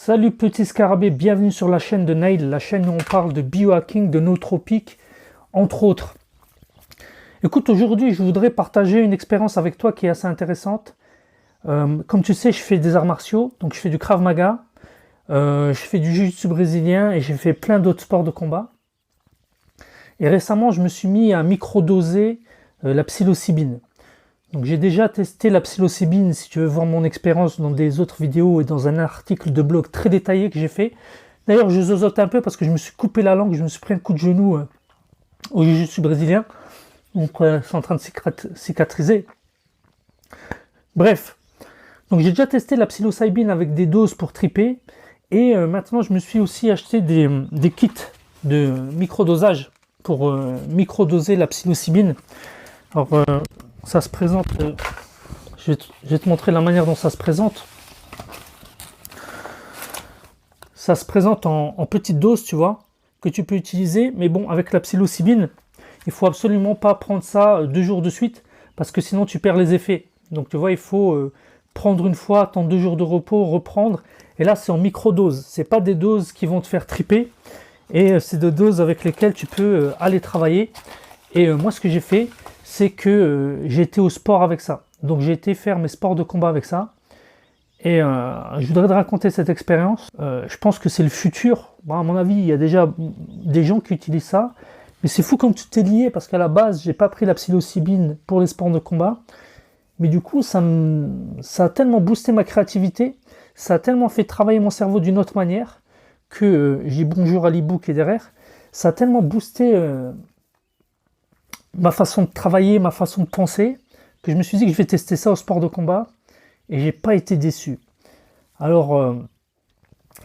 Salut petit scarabée, bienvenue sur la chaîne de Nail, la chaîne où on parle de biohacking, de nootropiques, entre autres. Écoute, aujourd'hui je voudrais partager une expérience avec toi qui est assez intéressante. Comme tu sais, je fais des arts martiaux, donc je fais du Krav Maga, je fais du jiu-jitsu brésilien et j'ai fait plein d'autres sports de combat. Et récemment, je me suis mis à microdoser la psilocybine. Donc j'ai déjà testé la psilocybine, si tu veux voir mon expérience dans des autres vidéos et dans un article de blog très détaillé que j'ai fait. D'ailleurs, je zozote un peu parce que je me suis coupé la langue, je me suis pris un coup de genou au jiu-jitsu brésilien. Donc c'est en train de cicatriser. Bref, donc j'ai déjà testé la psilocybine avec des doses pour triper. Et maintenant, je me suis aussi acheté des kits de microdosage pour microdoser la psilocybine. Alors, ça se présente, je vais te montrer la manière dont ça se présente. Ça se présente en petites doses, tu vois, que tu peux utiliser. Mais bon, avec la psilocybine, il faut absolument pas prendre ça 2 jours de suite, parce que sinon tu perds les effets. Donc tu vois, il faut prendre une fois, attendre 2 jours de repos, reprendre. Et là, c'est en microdose. C'est pas des doses qui vont te faire triper. Et c'est des doses avec lesquelles tu peux aller travailler. Et moi, ce que j'ai fait, c'est que j'ai été au sport avec ça. Donc j'ai été faire mes sports de combat avec ça. Et je voudrais te raconter cette expérience. Je pense que c'est le futur. Bon, à mon avis, il y a déjà des gens qui utilisent ça. Mais c'est fou comme tout est lié, parce qu'à la base, j'ai pas pris la psilocybine pour les sports de combat. Mais du coup, ça a tellement boosté ma créativité, ça a tellement fait travailler mon cerveau d'une autre manière, que j'ai bonjour à l'e-book qui est derrière, ça a tellement boosté ma façon de travailler, ma façon de penser, que je me suis dit que je vais tester ça au sport de combat, et j'ai pas été déçu. Alors,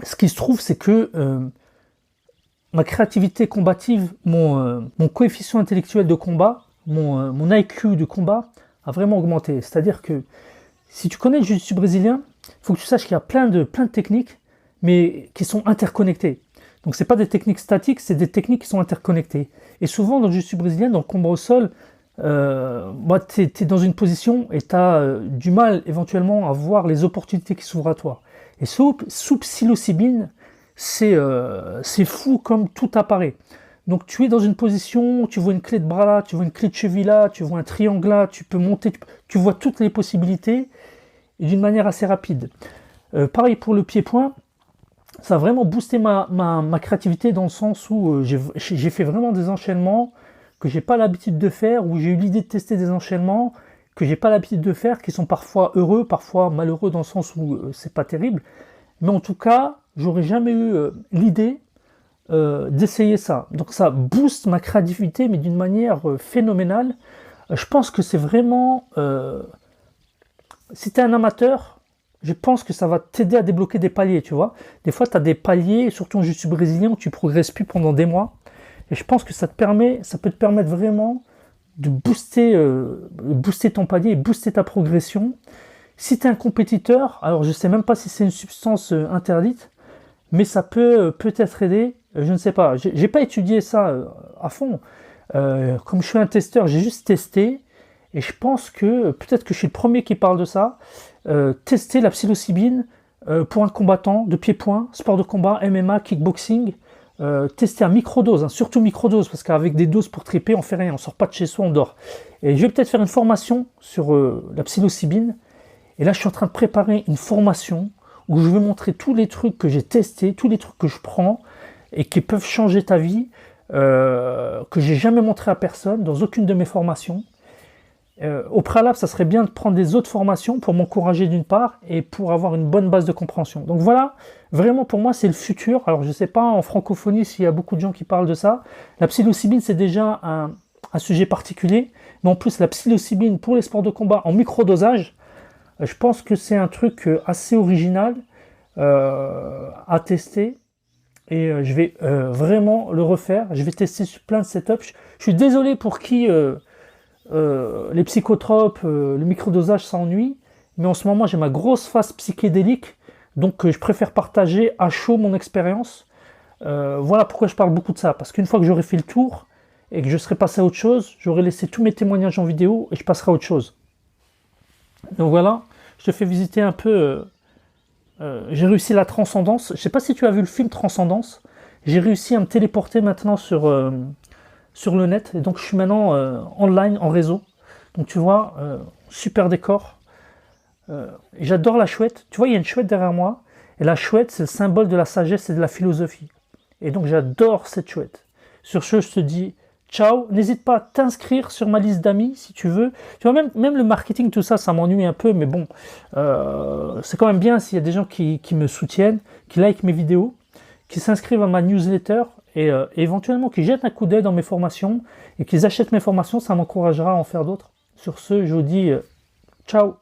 ce qui se trouve, c'est que ma créativité combative, mon coefficient intellectuel de combat, mon IQ de combat, a vraiment augmenté. C'est-à-dire que, si tu connais le jiu-jitsu brésilien, il faut que tu saches qu'il y a plein de techniques, mais qui sont interconnectées. Donc c'est pas des techniques statiques, c'est des techniques qui sont interconnectées. Et souvent dans le jiu-jitsu brésilien, dans le combat au sol, tu es dans une position et tu as du mal éventuellement à voir les opportunités qui s'ouvrent à toi. Et sous psilocybine, c'est fou comme tout apparaît. Donc tu es dans une position, tu vois une clé de bras là, tu vois une clé de cheville là, tu vois un triangle là, tu peux monter, tu vois toutes les possibilités et d'une manière assez rapide. Pareil pour le pied-point. Ça a vraiment boosté ma créativité dans le sens où j'ai fait vraiment des enchaînements que j'ai pas l'habitude de faire, où j'ai eu l'idée de tester des enchaînements que j'ai pas l'habitude de faire, qui sont parfois heureux, parfois malheureux dans le sens où c'est pas terrible. Mais en tout cas, j'aurais jamais eu l'idée d'essayer ça. Donc ça booste ma créativité, mais d'une manière phénoménale. Je pense que c'est vraiment... si tu es un amateur, je pense que ça va t'aider à débloquer des paliers, tu vois. Des fois, tu as des paliers, surtout en jiu-jitsu brésilien, où tu progresses plus pendant des mois. Et je pense que ça peut te permettre vraiment de booster ton palier et booster ta progression. Si tu es un compétiteur, alors je ne sais même pas si c'est une substance interdite, mais ça peut peut-être aider, je ne sais pas. J'ai pas étudié ça à fond. Comme je suis un testeur, j'ai juste testé. Et je pense que peut-être que je suis le premier qui parle de ça. Tester la psilocybine pour un combattant de pied-point, sport de combat, MMA, kickboxing. Tester à microdose, hein, surtout microdose, parce qu'avec des doses pour triper, on fait rien, on sort pas de chez soi, on dort. Et je vais peut-être faire une formation sur la psilocybine. Et là, je suis en train de préparer une formation où je vais montrer tous les trucs que j'ai testés, tous les trucs que je prends et qui peuvent changer ta vie, que j'ai jamais montré à personne dans aucune de mes formations. Au préalable, ça serait bien de prendre des autres formations pour m'encourager d'une part et pour avoir une bonne base de compréhension. Donc voilà, vraiment pour moi c'est le futur. Alors je ne sais pas en francophonie s'il y a beaucoup de gens qui parlent de ça. La psilocybine c'est déjà un sujet particulier, mais en plus la psilocybine pour les sports de combat en microdosage, je pense que c'est un truc assez original à tester. Et je vais vraiment le refaire. Je vais tester sur plein de setups. Je suis désolé pour qui... les psychotropes, le microdosage, ça ennuie. Mais en ce moment, j'ai ma grosse phase psychédélique. Donc, je préfère partager à chaud mon expérience. Voilà pourquoi je parle beaucoup de ça. Parce qu'une fois que j'aurai fait le tour et que je serai passé à autre chose, j'aurai laissé tous mes témoignages en vidéo et je passerai à autre chose. Donc voilà, je te fais visiter un peu j'ai réussi la transcendance. Je sais pas si tu as vu le film Transcendance. J'ai réussi à me téléporter maintenant sur le net. Et donc je suis maintenant online, en réseau. Donc tu vois, super décor. J'adore la chouette. Tu vois, il y a une chouette derrière moi. Et la chouette, c'est le symbole de la sagesse et de la philosophie. Et donc j'adore cette chouette. Sur ce, je te dis ciao. N'hésite pas à t'inscrire sur ma liste d'amis si tu veux. Tu vois, même le marketing, tout ça, ça m'ennuie un peu. Mais bon, c'est quand même bien s'il y a des gens qui me soutiennent, qui likent mes vidéos, qui s'inscrivent à ma newsletter et éventuellement qui jettent un coup d'œil dans mes formations et qu'ils achètent mes formations. Ça m'encouragera à en faire d'autres. Sur ce, je vous dis ciao.